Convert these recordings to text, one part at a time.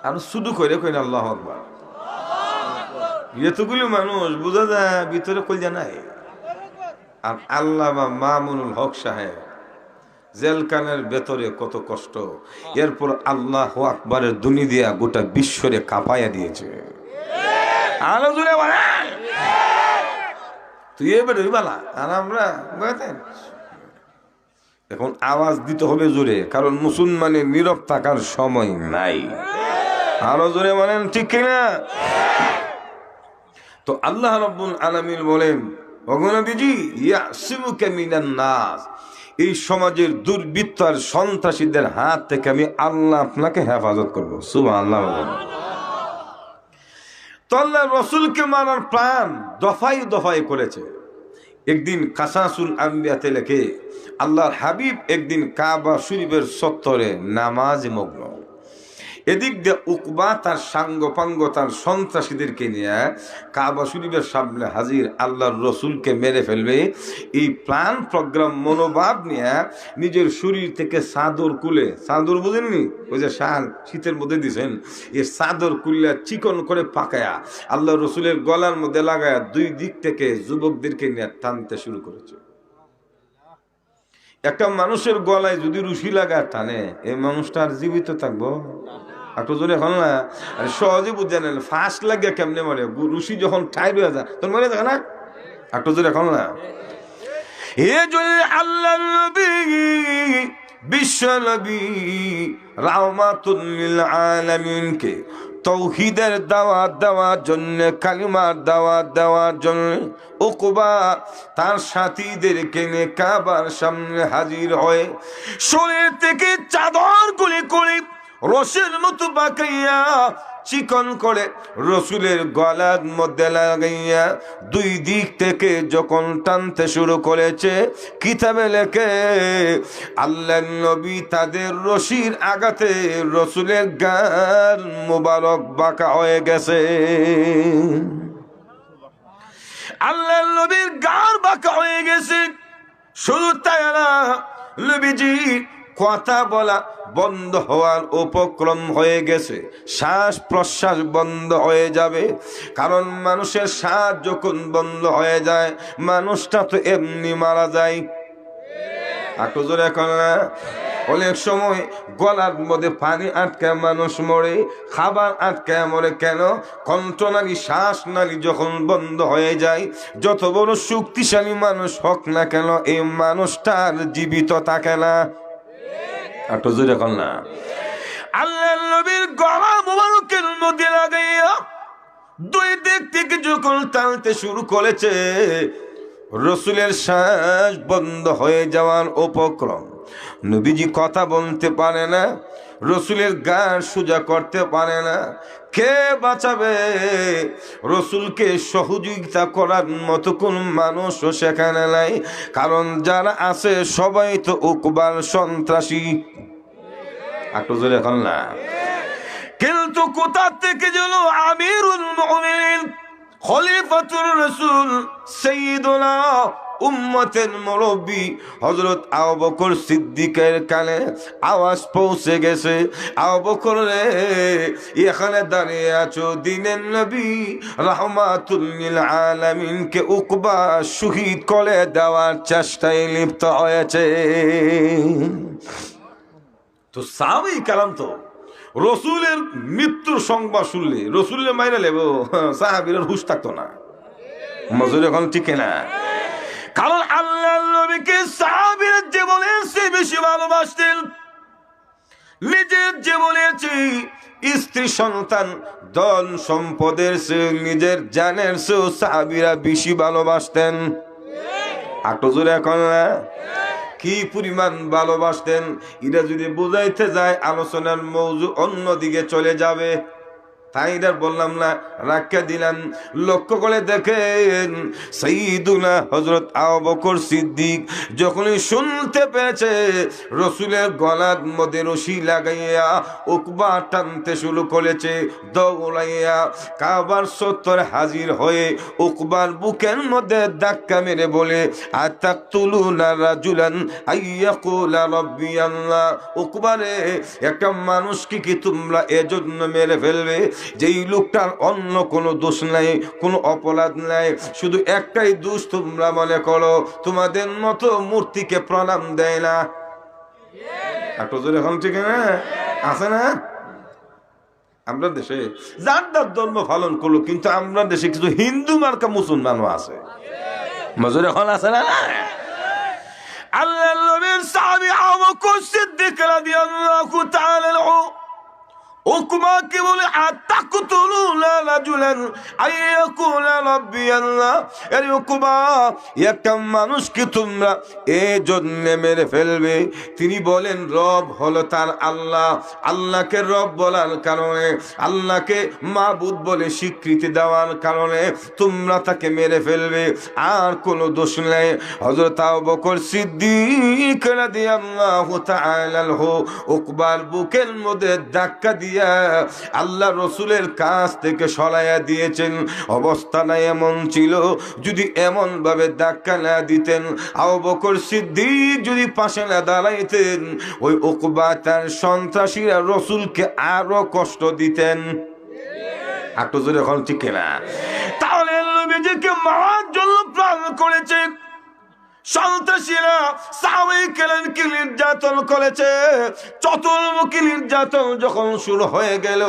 আর শুধু করে কইন আল্লাহু আকবার। এতগুলো মানুষ বোঝা যায় ভিতরে কইজা নাই। আর আল্লাহ বা মামুনুল হক সাহেব জেলখানার ভেতরে কত কষ্ট, এরপর আল্লাহু আকবারের দুনি দিয়া গোটা বিশ্বরে কাঁপাইয়া দিয়েছে। আলো জুড়ে বলেন তুই এবার বালা। আর আমরা এখন আওয়াজ দিতে হবে জোরে, কারণ মুসলমানের নীরব থাকার সময় নাই। আরো জোরে বলেন ঠিক কিনা? তো আল্লাহ রাব্বুল আলামিন বলেন, ওগনবীজি ইয়াসিমুকা মিনান নাস, এই সমাজের দুর্বৃত্ত আর সন্ত্রাসীদের হাত থেকে আমি আল্লাহ আপনাকে হেফাজত করব। সুবহানাল্লাহ। তো আল্লাহ রাসূলকে মারার প্ল্যান দফায় দফায় করেছে। একদিন কাসাসুল আম্বিয়াতে লেখে আল্লাহর হাবিব একদিন কাবা শরীফের চত্বরে নামাজ মগ্ন। এদিক দিয়ে উকবা তার সাঙ্গপাঙ্গ তার সন্ত্রাসীদেরকে নিয়ে কাবা শরীফের সামনে হাজির, আল্লাহর রসুলকে মেরে ফেলবে এই প্ল্যান প্রোগ্রাম মনোভাব নিয়ে নিজের শরীর থেকে চাদর কুলে, চাদর বুঝেননি ওই যে শাল শীতের মধ্যে দিয়েছেন, এই চাদর কুলে চিকন করে পাকায়া আল্লাহর রসুলের গলার মধ্যে লাগায়া দুই দিক থেকে যুবকদেরকে নিয়ে টানতে শুরু করেছে। একটা মানুষের গলায় যদি রুশি লাগায় টানে, এই মানুষটা আর জীবিত থাকবো? একটু জোরে এখন না, সহজে বুঝে নেন ফাঁস লাগে কেমনে মরে, রুশি যখন ঠাই রয়ে যায় তোর মনে থাকে না? একটু জোরে এখন না। এ জন্য আল্লাহ নবী বিশ্ব নবী রাহমাতুল লিল আলামিনকে তৌহিদের দাওয়াত দেওয়ার জন্য, কালিমার দাওয়াত দেওয়ার জন্য উকবা তার সাথীদেরকে নিয়ে কাবার সামনে হাজির হয়ে শরীর থেকে চাদর গুলি করে রসের মতো বাঁকাইয়া চিকন করে রসুলের গলার মধ্যে লাগাইয়া দুই দিক থেকে যখন টানতে শুরু করেছে, কিতাবে লেখে আল্লাহ নবী তাদের রশির আঘাতে রসুলের গান মোবারক বাঁকা হয়ে গেছে। আল্লাহ নবীর গান বাঁকা হয়ে গেছে। শুধু তাই না, নবীজি কথা বলা বন্ধ হওয়ার উপক্রম হয়ে গেছে, শ্বাস প্রশ্বাস বন্ধ হয়ে যাবে। কারণ মানুষের শ্বাস যখন বন্ধ হয়ে যায় মানুষটা তো এমনি মারা যায়। একটু জোরে এখন না। অনেক সময় গলার মধ্যে পানি আটকায় মানুষ মরে, খাবার আটকায় মরে। কেন? কণ্ঠনালী শ্বাস নালী যখন বন্ধ হয়ে যায়, যত বড় শক্তিশালী মানুষ হোক না কেন এই মানুষটার জীবিত থাকে না। একটু জোরে এখন না। আল্লাহ নবীর গলা মোবারকের মধ্যে লাগাইয়া দুই দিক থেকে যখন টানতে শুরু করেছে, রসুলের শ্বাস বন্ধ হয়ে যাওয়ার উপক্রম। নবীজি কথা বলতে পারে না, রসুলের গান সোজা করতে পারে না। কে বাঁচাবে? রসুলকে সহযোগিতা করার মতো কোন মানুষও সেখানে নাই। কারণ যারা আছে সবাই তো উকবার সন্ত্রাসী। একটু জোরে এখন না। কিন্তু কোথা থেকে যেন আমিরুল মুমিনিন খলিফাতুর রাসূল সাইয়্যিদুনা উম্মতের মুরব্বী হযরত আবু বকর সিদ্দিকের কানে আওয়াজ পৌঁছে গেছে, আবু বকর রে এখানে দাঁড়িয়ে আছো, দিনের নবী রাহমাতুল লিল আলামিনকে উকবা শহীদ করে দেওয়ার চেষ্টায় লিপ্ত হয়েছে। তো সাহাবায়ে কেরাম তো রসুলের মৃত্যুর সংবাদ শুনলে রসুলের মাইনে লেব, সাহাবীর হুঁশ থাকতো না। মজুর এখন ঠিক না। কারণ আল্লাহ নবীকে সাহাবীরা জীবনের চেয়ে বেশি ভালোবাসতেন। নিজের জীবনের চেয়ে, স্ত্রী সন্তান ধন সম্পদের চেয়ে, নিজের জানের চেয়েও সাহাবীরা বেশি ভালোবাসতেন। একটু জোরে এখন না। কি পরিমাণ ভালোবাসতেন এটা যদি বুঝাইতে যায় আলোচনার মৌজু অন্যদিকে চলে যাবে। তাই আর বললাম না, রাখা দিলাম। লক্ষ্য করে দেখেন সাইয়্যিদুনা হযরত আবু বকর সিদ্দিক যখনই শুনতে পেয়েছে রসুলের গলার মধ্যে রশি লাগাইয়া উকবা টানতে শুরু করেছে, দৌড়াইয়া কাবার চত্বরে হাজির হয়ে উকবার বুকের মধ্যে ধাক্কা মেরে বলে, আতাকতুলুনা রাজুলান আইয়াকুলা রাব্বি আল্লাহ। উকবারে, একটা মানুষকে কি তোমরা এজন্য মেরে ফেলবে যেই লোকটার অন্য কোনো দোষ নাই, কোনো অপরাধ নাই, শুধু একটাই দোষ তোমরা মনে করো তোমাদের মতো মূর্তিকে প্রণাম দেয় না। একটু জোরে এখন ঠিক না আছে না? আমরা দেশে যার যার ধর্ম পালন করলো, কিন্তু আমরা দেশে কিছু হিন্দু মার্কা মুসলমানও আছে। মজুর এখন আছে না? আল্লাহর নবীর সাহাবী আবু বকর সিদ্দিক রাদিয়াল্লাহু তাআলা আনহু উকবাকে বলে, আতাকতুলুনা রাজুলান আইয়াকুলা রাব্বি আল্লাহ। এই উকবা, একটা মানুষকে তোমরা এজন্য মেরে ফেলবে তিনি বলেন রব হলো তার আল্লাহ, আল্লাহকে রব বলার কারণে, আল্লাহকে মাবুদ বলে স্বীকৃতি দেওয়ার কারণে তোমরা তাকে মেরে ফেলবে, আর কোনো দোষ নেই। হযরত আবু বকর সিদ্দিক রাদিয়াল্লাহু তাআলা আনহু উকবার বুকের মধ্যে ধাক্কা দিয়ে আল্লাহ রসুলের কাছ থেকে সরাইয়া দিয়েছেন। অবস্থাটা এমন ছিল, যদি এমন ভাবে ধাক্কা না দিতেন, আবু বকর সিদ্দিক যদি পাশে না দাঁড়াইতেন, ওই উকবা তার সন্ত্রাসীরা রসুলকে আরো কষ্ট দিতেন। একটু জোরে এখন ঠিক না? তাহলে নবীজিকে মারার জন্য প্ল্যান করেছে সন্ত্রাসীরা, সাহাবায়ে কেরামকে নির্যাতন করেছে। চতুর্মুখী নির্যাতন যখন শুরু হয়ে গেল,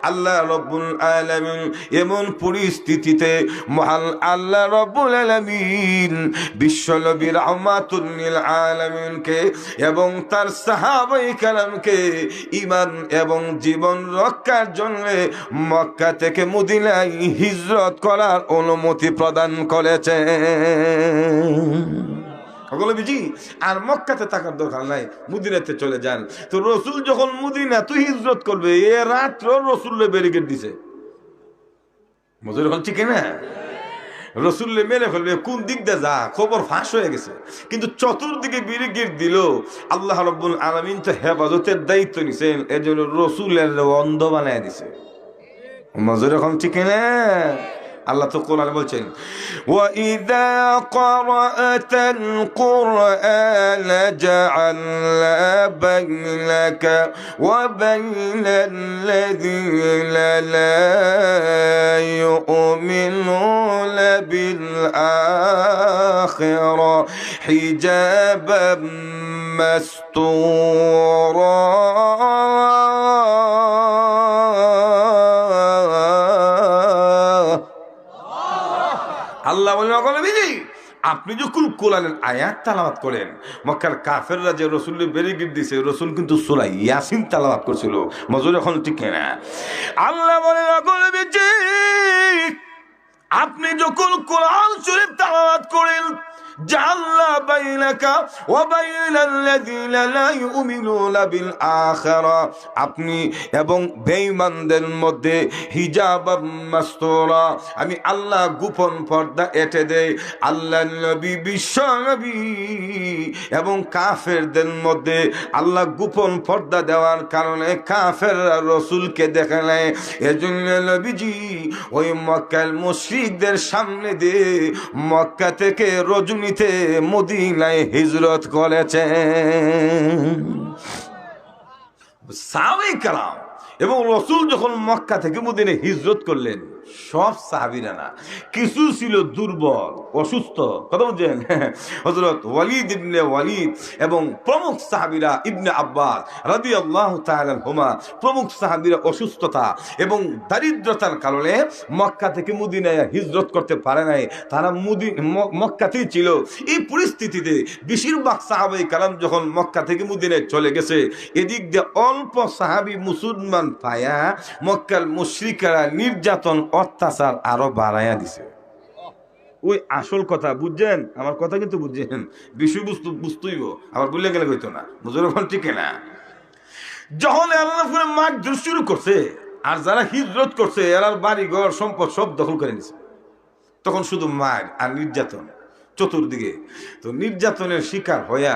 আল্লাহ রব্বুল আলামিন এমন পরিস্থিতিতে মহান আল্লাহ রব্বুল আলামিন বিশ্বনবী রাহমাতুল লিল আলামিনকে এবং তার সাহাবায়ে কেরামকে ঈমান এবং জীবন রক্ষার জন্য মক্কা থেকে মদিনায় হিজরত করার অনুমতি প্রদান করেছে। আর মক্কাতে থাকার দরকার নাই, মদিনাতে চলে যান। তো রসুল যখন মদিনা তুই হিজরত করবে, এ রাত্র রসুল্লে ব্যারিকেড দিছে। মজুর এখন ঠিক না? রসুল্লে মেরে ফেলবে, কোন দিক দিয়ে যা খবর ফাঁস হয়ে গেছে, কিন্তু চতুর্দিকে ব্যারিকেড দিল। আল্লাহ রাব্বুল আলামিন তো হেফাজতের দায়িত্ব নিছেন, এজন্য রসুলের অন্ধ বানায় দিছে। মজুর এখন ঠিক না? আল্লাহ তো কোরআনে বলছেন, ওয়াইদা ক্বরাআতাল কুরআন জাআলনা বাইনাকা ওয়া বাইনাল্লাযীনা লা ইউমিনুনা বিল আখিরা হিজাবাম মাসতুরা। আল্লাহ বলেন, আপনি যখন কোরআনের আয়াত তালাওয়াত করেন, মক্কার কাফেররা যে রসুলের ব্যারিকেড দিছে, রসুল কিন্তু সূরা ইয়াসিন তালাওয়াত করছিল। মজুর এখন ঠিক না? আল্লাহ বলেন, আপনি যখন কোরআন শরীফ তালাওয়াত করেন, জাআলনা বাইনাকা ওয়া বাইনাল্লাযীনা লা ইউমিনুনা বিল আখিরা, আপনি এবং বেঈমানদের মধ্যে হিজাবাম মাসতুরা, আমি আল্লাহ গোপন পর্দা এঁটে দেই। আল্লাহ নবী, বিশ্ব নবী এবং কাফেরদের মধ্যে আল্লাহ গোপন পর্দা দেওয়ার কারণে কাফেররা রসুলকে দেখে নেয়। এজন্য নবীজি ওই মক্কার মুশরিকদের সামনে দিয়ে মক্কা থেকে রজনী মদিনায় হিজরত করেছেন। সাহাবায়ে কেরাম এবং রসুল যখন মক্কা থেকে মদিনায় হিজরত করলেন, সব সাহাবীরা না, কিছু ছিল দুর্বল, অসুস্থ। কথা বলছেন? হযরত ওয়ালিদ ইবনে ওয়ালিদ এবং প্রমুখ সাহাবীরা, ইবনে আব্বাস রাদিয়াল্লাহু তাআলা আনহুমা, প্রমুখ সাহাবীরা অসুস্থতা এবং দারিদ্রতার কারণে মক্কা থেকে মদিনায় হিজরত করতে পারে নাই। তারা মক্কাতেই ছিল। এই পরিস্থিতিতে বেশিরভাগ সাহাবায়ে কেরাম যখন মক্কা থেকে মদিনায় চলে গেছে, এদিক দিয়ে অল্প সাহাবী মুসলমান পায়া মক্কার মুশরিকরা নির্যাতন অত্যাচার আরো বাড়াইয়া দিছে। ওই আসল কথা বুঝছেন? আমার কথা কিন্তু বুঝছেন, বিষয়বস্তু বুঝতেইব, আবার বললে গেলে হইতো না। বুঝলো ঠিক না? যখন আল্লাহ মারধর শুরু করছে, আর যারা হিজরত করছে এরার বাড়ি ঘর সম্পদ সব দখল করে নিছে। তখন শুধু মার আর নির্যাতন চতুর্দিকে। তো নির্যাতনের শিকার হইয়া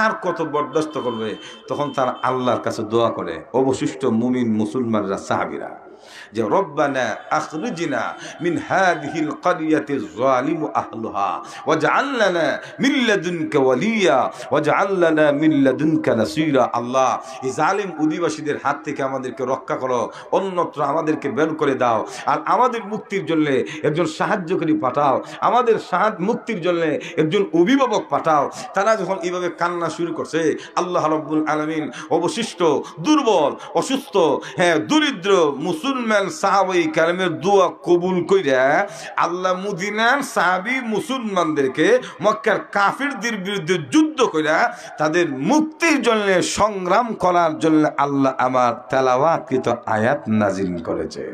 আর কত বরদাস্ত করবে, তখন তারা আল্লাহর কাছে দোয়া করে অবশিষ্ট মুমিন মুসলমানরা, সাহাবীরা, যে রব্বানা আখরিজনা মিন হাযিহিল ক্বরিয়াতি যালিমু আহলুহা ওয়াজআল লানা মিন লাদুনকা ওয়ালিয়া ওয়াজআল লানা মিন লাদুনকা নাসীরা। আল্লাহ, এই জালিম অধিবাসীদের হাত থেকে আমাদেরকে রক্ষা করো, অন্যত্র আমাদেরকে বের করে দাও, আর আমাদের মুক্তির জন্য একজন সাহায্যকারী পাঠাও, আমাদের মুক্তির জন্য একজন অভিভাবক পাঠাও। তারা যখন এইভাবে কান্না শুরু করছে, আল্লাহ রাব্বুল আলামিন অবশিষ্ট দুর্বল, অসুস্থ, দরিদ্র মুসলমান সাহাবাই কালামের দোয়া কবুল কইরা আল্লাহ মদিনার সাহাবী মুসলমানদেরকে মক্কার কাফিরদের বিরুদ্ধে যুদ্ধ কইরা তাদের মুক্তির জন্য সংগ্রাম করার জন্য আল্লাহ আমার তেলাওয়াতকৃত আয়াত নাজিল করেছে।